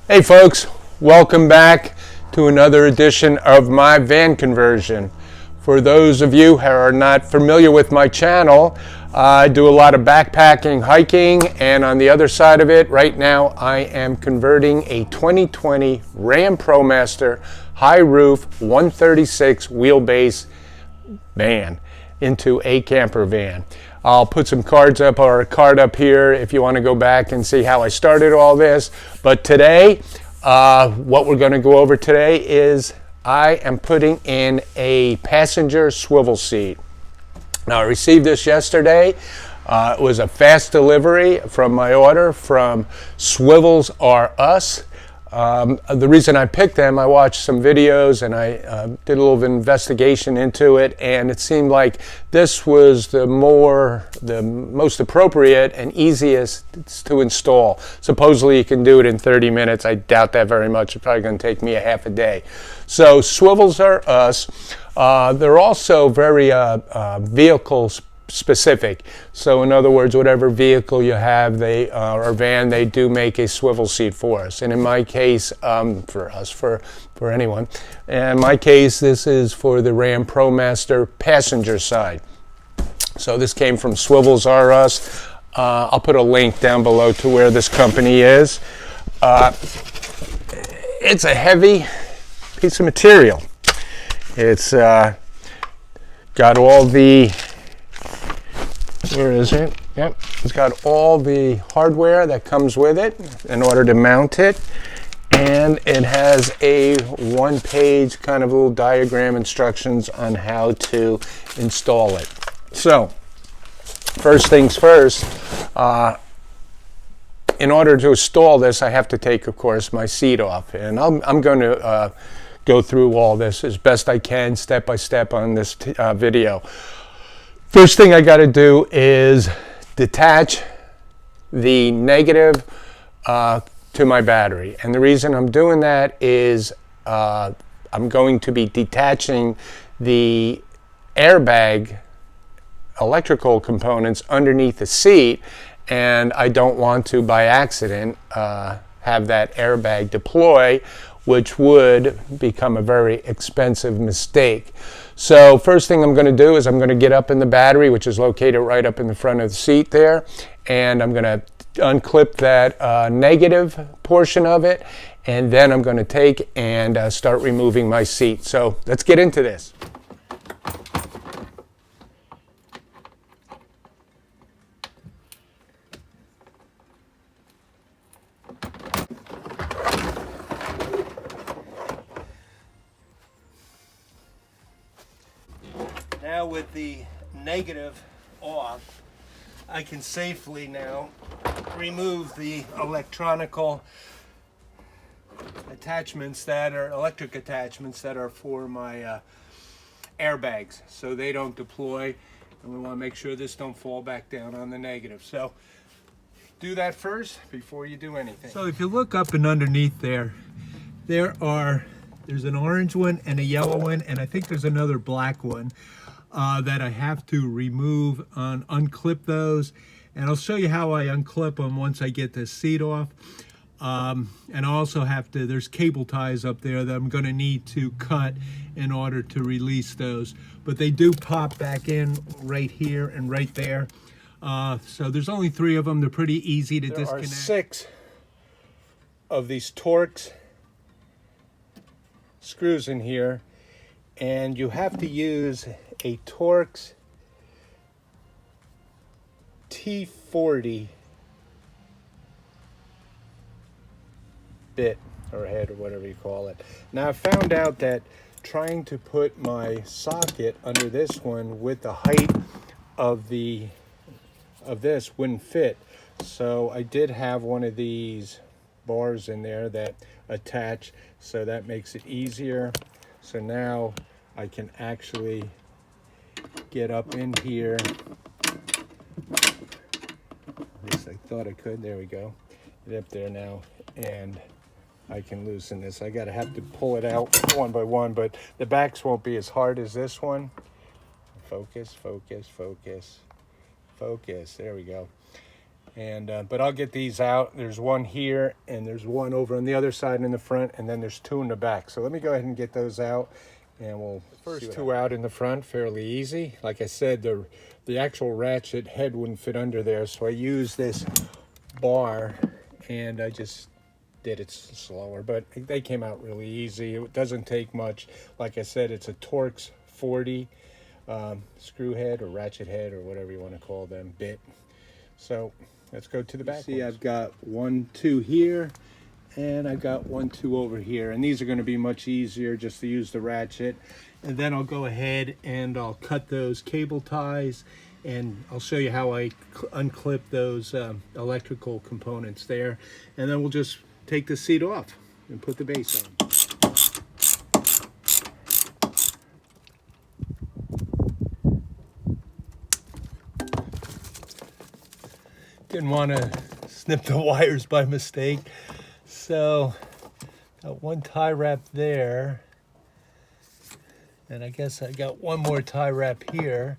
Hey folks, welcome back to another edition of my van conversion. For those of you who are not familiar with my channel, I do a lot of backpacking, hiking, and on the other side of it, right now I am converting a 2020 Ram Promaster high roof 136 wheelbase van into a camper van. I'll put some cards up or a card up here if you want to go back and see how I started all this. But today, what we're going to go over today is I am putting in a passenger swivel seat. Now I received this yesterday. It was a fast delivery from my order from Swivels R Us. The reason I picked them, I watched some videos and I did a little investigation into it, and it seemed like this was the most appropriate and easiest to install. Supposedly you can do it in 30 minutes. I doubt that very much. It's probably going to take me a half a day. So Swivels R Us. They're also very vehicle specific. So in other words, whatever vehicle you have, or van, they do make a swivel seat for us. And in my case, for anyone, in my case, this is for the Ram Promaster passenger side. So this came from Swivels R Us. I'll put a link down below to where this company is. It's a heavy piece of material. It's got all the, where is it? Yep, it's got all the hardware that comes with it in order to mount it. And it has a one-page kind of little diagram instructions on how to install it. So, first things first, in order to install this, I have to take, of course, my seat off. And I'm going to go through all this as best I can, step by step on this video. First thing I got to do is detach the negative to my battery. And the reason I'm doing that is I'm going to be detaching the airbag electrical components underneath the seat, and I don't want to, by accident, have that airbag deploy, which would become a very expensive mistake. So first thing I'm going to do is I'm going to get up in the battery, which is located right up in the front of the seat there, and I'm going to unclip that negative portion of it, and then I'm going to take and start removing my seat. So let's get into this. Now with the negative off, I can safely now remove the electric attachments that are for my airbags, so they don't deploy, and we want to make sure this don't fall back down on the negative. So do that first before you do anything. So if you look up and underneath there's an orange one and a yellow one, and I think there's another black one that I have to remove and unclip those. And I'll show you how I unclip them once I get the seat off. And I also have to, there's cable ties up there that I'm going to need to cut in order to release those. But they do pop back in right here and right there. So there's only 3 of them. They're pretty easy to disconnect. There are 6 of these Torx screws in here, and you have to use a Torx T40 bit or head or whatever you call it. Now I found out that trying to put my socket under this one with the height of this wouldn't fit. So I did have one of these bars in there that attach, so that makes it easier. So now I can actually get up in here. At least I thought I could. There we go. Get up there now, and I can loosen this. I gotta have to pull it out one by one, but the backs won't be as hard as this one. Focus, focus, focus, focus. There we go. And but I'll get these out. There's one here, and there's one over on the other side in the front, and then there's two in the back. So let me go ahead and get those out, and we'll first two out in the front, fairly easy. Like I said, the actual ratchet head wouldn't fit under there, so I used this bar, and I just did it slower, but they came out really easy. It doesn't take much. Like I said, it's a Torx 40 screw head or ratchet head or whatever you want to call them, bit. So let's go to the back. See, I've got 1, 2 here, and I've got 1, 2 over here, and these are going to be much easier just to use the ratchet. And then I'll go ahead and I'll cut those cable ties, and I'll show you how I unclip those electrical components there, and then we'll just take the seat off and put the base on. Didn't want to snip the wires by mistake, so got one tie wrap there, and I guess I got one more tie wrap here.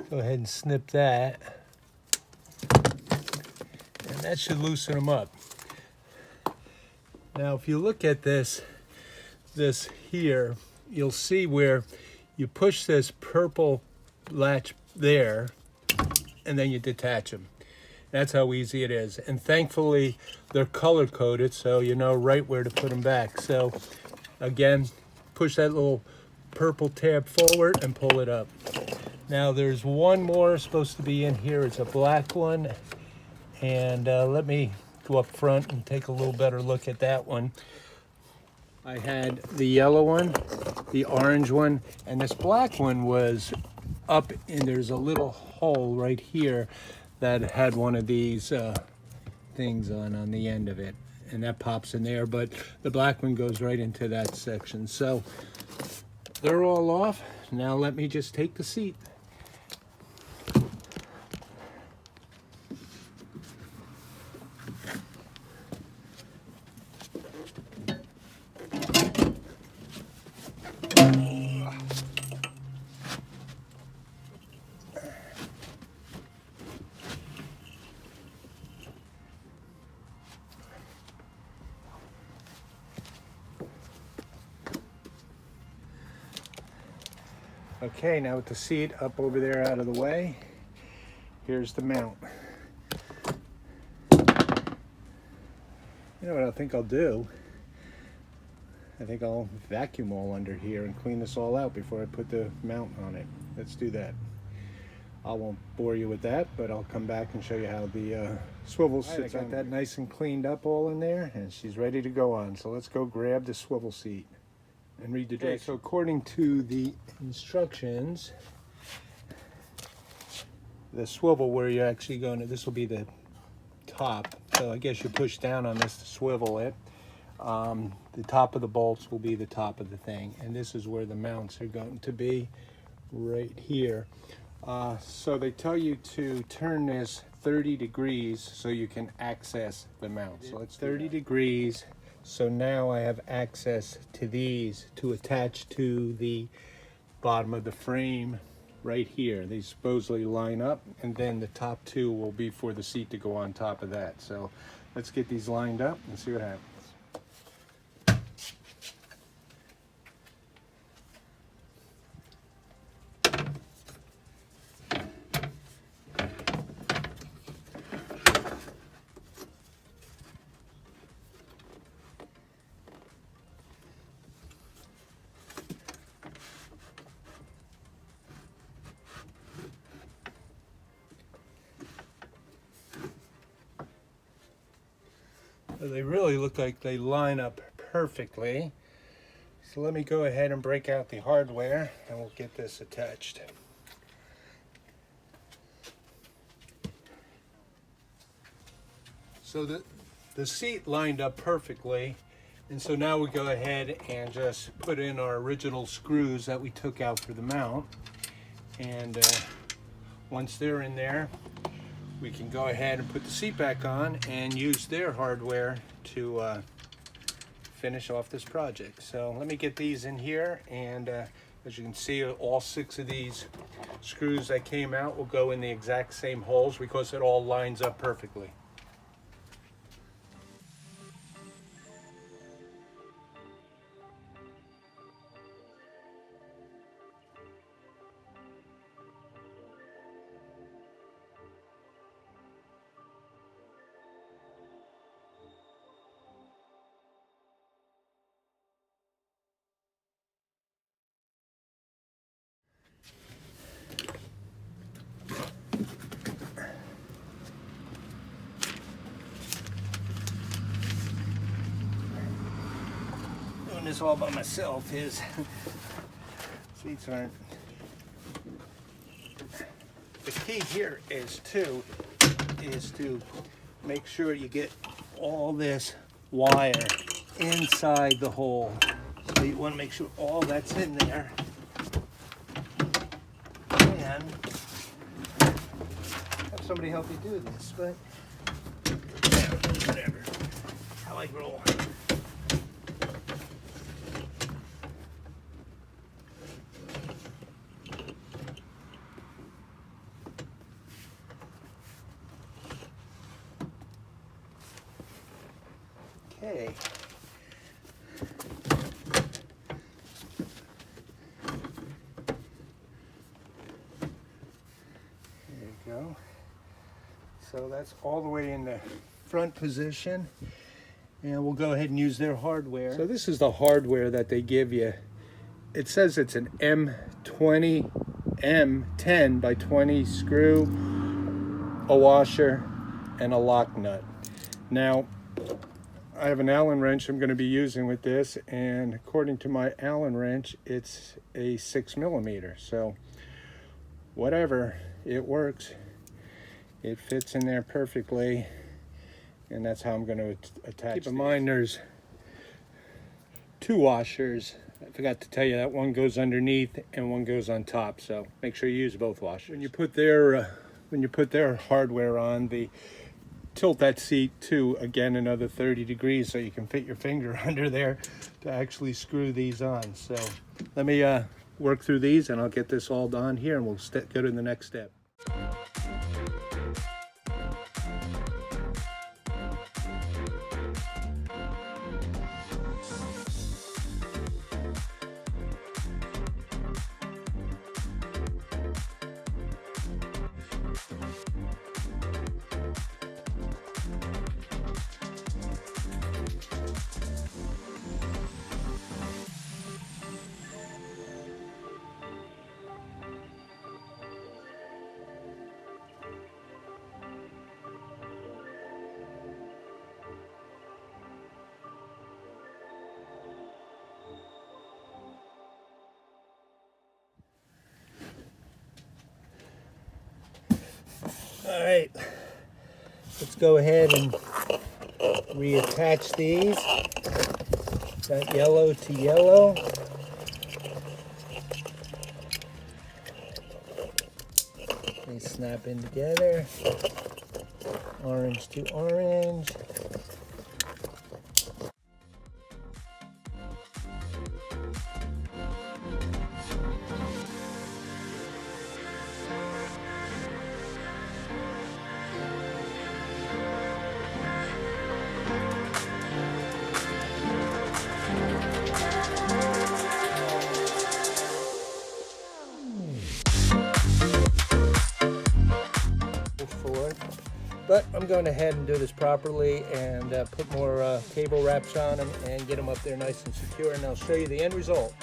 Go ahead and snip that, and that should loosen them up. Now if you look at this here, you'll see where you push this purple latch there, and then you detach them. That's how easy it is. And thankfully, they're color coded, so you know right where to put them back. So again, push that little purple tab forward and pull it up. Now there's one more supposed to be in here. It's a black one. And let me go up front and take a little better look at that one. I had the yellow one, the orange one, and this black one was up, and there's a little hole right here that had one of these things on the end of it, and that pops in there, but the black one goes right into that section. So they're all off. Now let me just take the seat. Okay, now with the seat up over there out of the way, here's the mount. You know what I think I'll do? I think I'll vacuum all under here and clean this all out before I put the mount on it. Let's do that. I won't bore you with that, but I'll come back and show you how the swivel sits on. I got that nice and cleaned up all in there, and she's ready to go on. So let's go grab the swivel seat and read the directions. So according to the instructions, the swivel where you're actually going to, this will be the top. So I guess you push down on this to swivel it. The top of the bolts will be the top of the thing. And this is where the mounts are going to be, right here. So they tell you to turn this 30 degrees so you can access the mount. So it's 30 degrees. So now I have access to these to attach to the bottom of the frame right here. They supposedly line up, and then the top two will be for the seat to go on top of that. So let's get these lined up and see what happens. They really look like they line up perfectly. So let me go ahead and break out the hardware and we'll get this attached. So the seat lined up perfectly, and so now we go ahead and just put in our original screws that we took out for the mount. And once they're in there, we can go ahead and put the seat back on and use their hardware to finish off this project. So let me get these in here and As you can see, all 6 of these screws that came out will go in the exact same holes because it all lines up perfectly. This all by myself. His seats aren't. The key here is to make sure you get all this wire inside the hole. So you want to make sure all that's in there. And have somebody help you do this, but whatever. I like roll. Okay. There you go. So that's all the way in the front position. And we'll go ahead and use their hardware. So this is the hardware that they give you. It says it's an M20, M10 by 20 screw, a washer, and a lock nut. Now, I have an Allen wrench I'm going to be using with this, and according to my Allen wrench, it's a 6mm. So whatever, it works. It fits in there perfectly, and that's how I'm going to attach. Keep in mind there's 2 washers. I forgot to tell you that one goes underneath and one goes on top, so make sure you use both washers. When you put their hardware on, tilt that seat to, again, another 30 degrees so you can fit your finger under there to actually screw these on. So let me work through these and I'll get this all done here, and we'll go to the next step. All right, let's go ahead and reattach these. Got yellow to yellow. They snap in together. Orange to orange. But I'm going ahead and do this properly and put more cable wraps on them and get them up there nice and secure, and I'll show you the end result.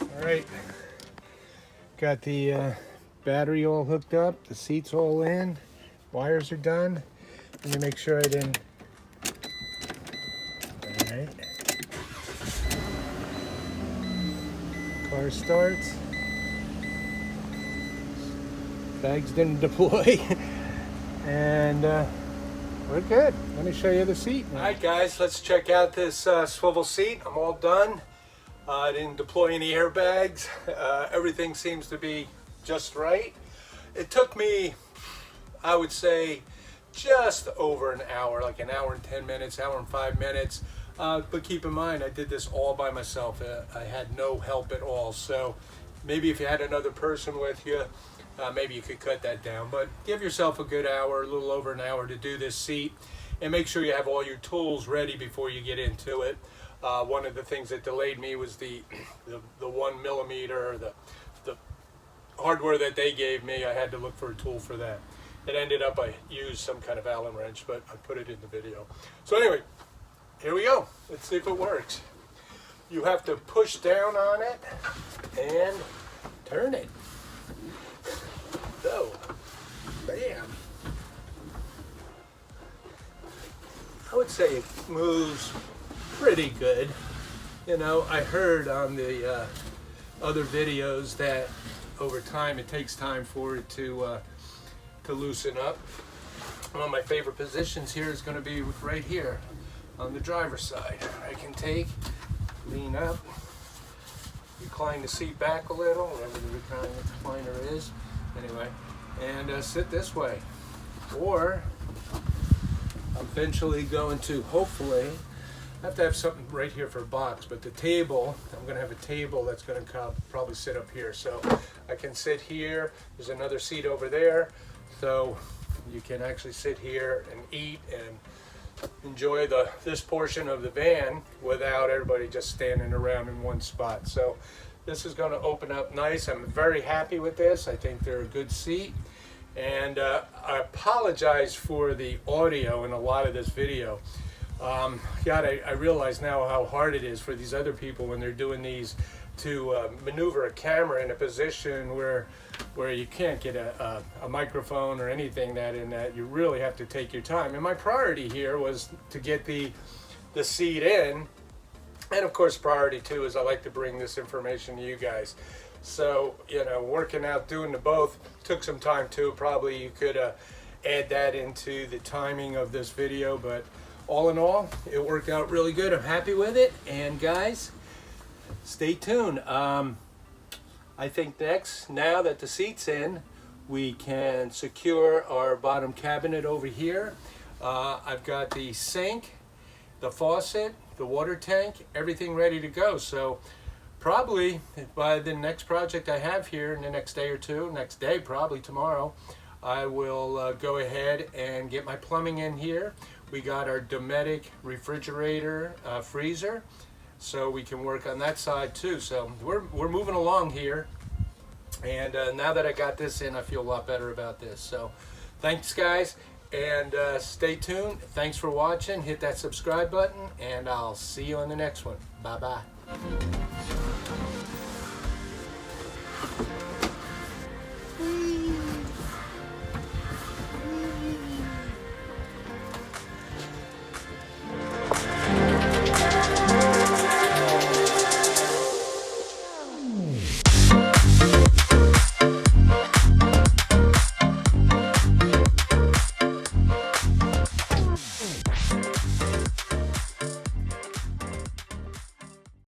All right, got the battery all hooked up, the seats all in, wires are done. Let me make sure I didn't. All right. Car starts. Bags didn't deploy. And we're good. Let me show you the seat now. All right, guys, let's check out this swivel seat. I'm all done. I didn't deploy any airbags. Everything seems to be just right. It took me, I would say, just over an hour, like an hour and 10 minutes, hour and 5 minutes. But keep in mind, I did this all by myself. I had no help at all. So maybe if you had another person with you, maybe you could cut that down. But give yourself a good hour, a little over an hour to do this seat. And make sure you have all your tools ready before you get into it. One of the things that delayed me was the 1 millimeter, the hardware that they gave me. I had to look for a tool for that. It ended up I used some kind of Allen wrench, but I put it in the video. So anyway, here we go. Let's see if it works. You have to push down on it and turn it. So, bam. I would say it moves pretty good. You know, I heard on the other videos that over time it takes time for it to loosen up. One of my favorite positions here is going to be right here on the driver's side. I can lean up, recline the seat back a little, whatever the recliner is, anyway, and sit this way. Or I'm eventually going to, hopefully, I have to have something right here for a box, but the table, I'm going to have a table that's going to probably sit up here. So I can sit here, there's another seat over there, so you can actually sit here and eat and enjoy this portion of the van without everybody just standing around in one spot. So this is going to open up nice. I'm very happy with this. I think they're a good seat. And I apologize for the audio in a lot of this video. God, I realize now how hard it is for these other people when they're doing these to maneuver a camera in a position where you can't get a microphone or anything that you really have to take your time. And my priority here was to get the seat in, and of course priority two is I like to bring this information to you guys. So, you know, working out, doing the both took some time too. Probably you could add that into the timing of this video, but all in all, it worked out really good. I'm happy with it. And guys, stay tuned. I think next, now that the seat's in, we can secure our bottom cabinet over here. I've got the sink, the faucet, the water tank, everything ready to go. So probably by the next project I have here in the next day or two, next day probably tomorrow, I will go ahead and get my plumbing in here. We got our Dometic refrigerator, freezer, so we can work on that side too. So we're moving along here, and now that I got this in, I feel a lot better about this. So thanks guys, and stay tuned. Thanks for watching. Hit that subscribe button, and I'll see you on the next one. Bye bye.